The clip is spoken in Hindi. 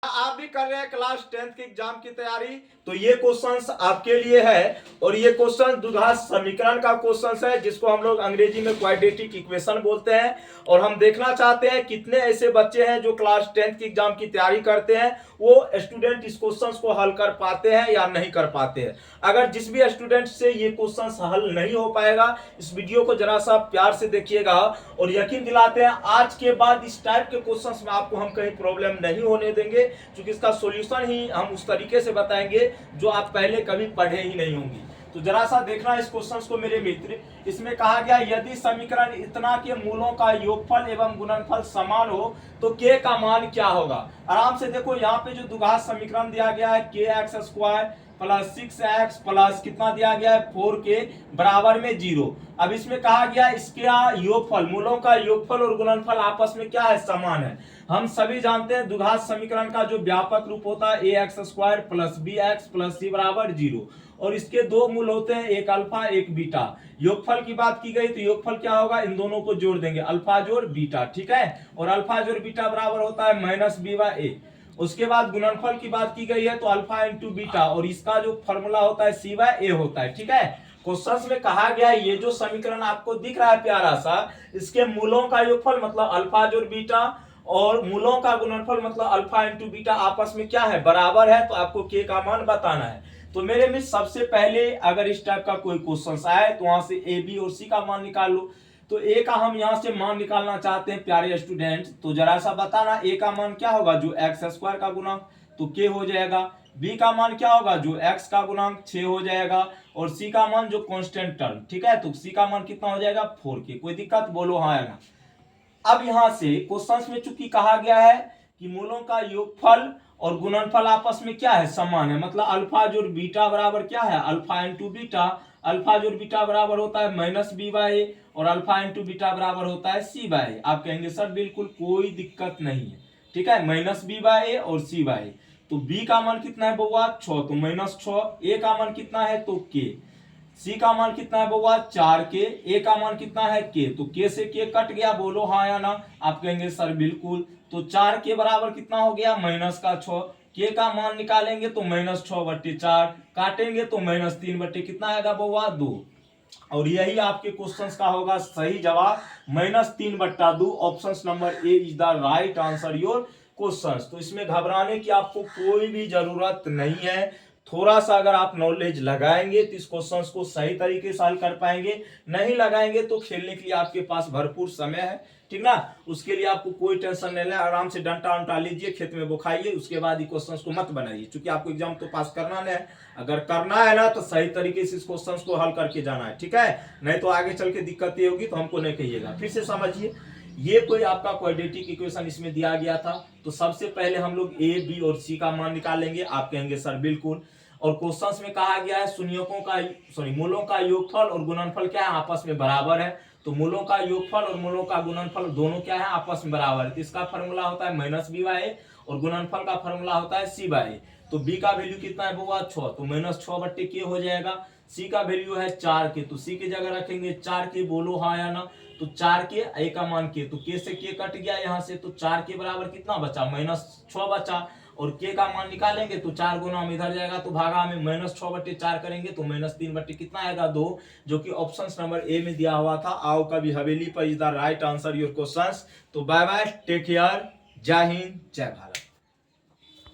आप भी कर रहे हैं क्लास 10th के एग्जाम की तैयारी, तो ये क्वेश्चंस आपके लिए है। और ये क्वेश्चन द्विघात समीकरण का क्वेश्चन है, जिसको हम लोग अंग्रेजी में क्वाड्रेटिक इक्वेशन बोलते हैं। और हम देखना चाहते हैं कितने ऐसे बच्चे हैं जो क्लास 10th की एग्जाम की तैयारी करते हैं, वो स्टूडेंट इस क्वेश्चन को हल कर पाते हैं या नहीं कर पाते हैं। अगर जिस भी स्टूडेंट से ये क्वेश्चन हल नहीं हो पाएगा, इस वीडियो को जरा सा प्यार से देखिएगा। और यकीन दिलाते हैं आज के बाद इस टाइप के क्वेश्चंस में आपको हम कहीं प्रॉब्लम नहीं होने देंगे, क्योंकि इसका सॉल्यूशन ही हम उस तरीके से बताएंगे जो आप पहले कभी पढ़े ही नहीं होंगे। तो जरा सा देखना इस क्वेश्चन को मेरे मित्र। इसमें कहा गया यदि समीकरण इतना के मूलों का योगफल एवं गुणनफल समान हो तो के का मान क्या होगा। आराम से देखो, यहाँ पे जो द्विघात समीकरण दिया गया है के x square plus 6x plus कितना दिया गया है 4k बराबर में 0। अब इसमें कहा गया इसके योगफल, मूलों का योगफल और गुणनफल आपस में क्या है, समान है। हम सभी जानते हैं द्विघात समीकरण का जो व्यापक रूप होता है a x square plus b x plus c बराबर 0। और इसके दो मूल होते हैं, एक अल्फा एक बीटा। योगफल की बात की गई तो योगफल क्या होगा, इन दोनों को जोड़ देंगे, अल्फा जोड़ बीटा, ठीक है। और अल्फा जोड़ बीटा बराबर होता है माइनस बी बाय ए। उसके बाद गुणनफल की बात की गई है तो अल्फा इंटू बीटा, और इसका जो फॉर्मूला होता है सी बाय ए होता है, ठीक है। क्वेश्चन में कहा गया है ये जो समीकरण आपको दिख रहा है प्यारा सा, इसके मूलों का योगफल मतलब अल्फा जोड़ बीटा और मूलों का गुणनफल मतलब अल्फा इंटू बीटा आपस में क्या है, बराबर है। तो आपको के का मान बताना है। तो मेरे में सबसे पहले अगर इस टाइप का कोई क्वेश्चन आए तो वहां से ए बी और सी का मान निकाल लो। तो ए का हम यहां से मान निकालना चाहते हैं प्यारे स्टूडेंट, तो जरा सा बताना ए का मान क्या होगा, जो एक्स स्क्वायर का गुणक तो के हो जाएगा। बी का मान क्या होगा, जो एक्स का गुणक 6 हो जाएगा। और सी का मान जो कांस्टेंट टर्म, ठीक है, तो सी का मान कितना हो जाएगा 4k। कोई दिक्कत बोलो हाँ या ना। अब यहां से क्वेश्चंस में चूंकि कहा गया है कि मूलों का योगफल और गुणनफल आपस में क्या है, समान है, मतलब अल्फा जोड़ बीटा बराबर क्या है, अल्फा इंटू बीटा। अल्फा जोड़ बीटा बराबर होता है माइनस बी बाय ए और अल्फा इंटू बीटा बराबर होता है सी बाय ए। आप कहेंगे सर बिल्कुल कोई दिक्कत नहीं है, ठीक है, माइनस बी बाय ए और सी बाय ए। तो बी का मान कितना है बउआ 6, तो माइनस 6। ए का मान कितना है तो के। सी का मान कितना है बउआ 4k। ए का मान कितना है के, तो के से के कट गया, बोलो हाँ या ना। आप कहेंगे सर बिल्कुल। तो 4k बराबर कितना हो गया माइनस का 6। के का मान निकालेंगे तो माइनस 6/4, काटेंगे तो माइनस 3 कितना आएगा बउआ 2। और यही आपके क्वेश्चंस का होगा सही जवाब, -3/2। Option number A is the right answer your questions. तो इसमें घबराने की आपको कोई भी जरूरत नहीं है। थोड़ा सा अगर आप नॉलेज लगाएंगे तो इस क्वेश्चंस को सही तरीके से हल कर पाएंगे, नहीं लगाएंगे तो खेलने के लिए आपके पास भरपूर समय है, ठीक ना। उसके लिए आपको कोई टेंशन नहीं है, आराम से डंटा उंटा लीजिए, खेत में बुखाइए, उसके बाद ये क्वेश्चंस को मत बनाइए, क्योंकि आपको एग्जाम तो पास करना नहीं है। अगर करना है ना तो सही तरीके से इस क्वेश्चंस को हल करके जाना है, ठीक है, नहीं तो आगे चल के दिक्कत ये होगी तो हमको नहीं कहिएगा। फिर से समझिए, ये कोई आपका क्वाड्रेटिक इक्वेशन इसमें दिया गया था, तो सबसे पहले हम लोग ए बी और सी का मान निकालेंगे। आप कहेंगे सर बिल्कुल। और क्वेश्चंस में कहा गया है शून्यकों का मूलों का योगफल और गुणनफल क्या है, आपस में बराबर है। तो मूलों का योगफल और मूलों का गुणनफल दोनों क्या है, आपस में बराबर है। तो इसका फॉर्मूला होता है माइनस बी बाय ए और गुणनफल का फॉर्मूला होता है सी बाय ए। तो बी का वैल्यू कितना है बउआ 6, तो -6/k हो जाएगा। सी का वैल्यू है 4k, तो सी की जगह रखेंगे 4k, बोलो हाँ या ना। तो 4k, ए का मान के, तो के से के कट गया यहाँ से, तो 4k बराबर कितना बचा -6 बचा। और के का मान निकालेंगे तो 4 गुना में इधर जाएगा तो भागा में -6/4 करेंगे तो -3 कितना आएगा 2, जो कि ऑप्शन नंबर ए में दिया हुआ था। आओ कभी हवेली पर is the right answer your questions. तो बाय बाय, टेक केयर, जय हिंद, जय भारत।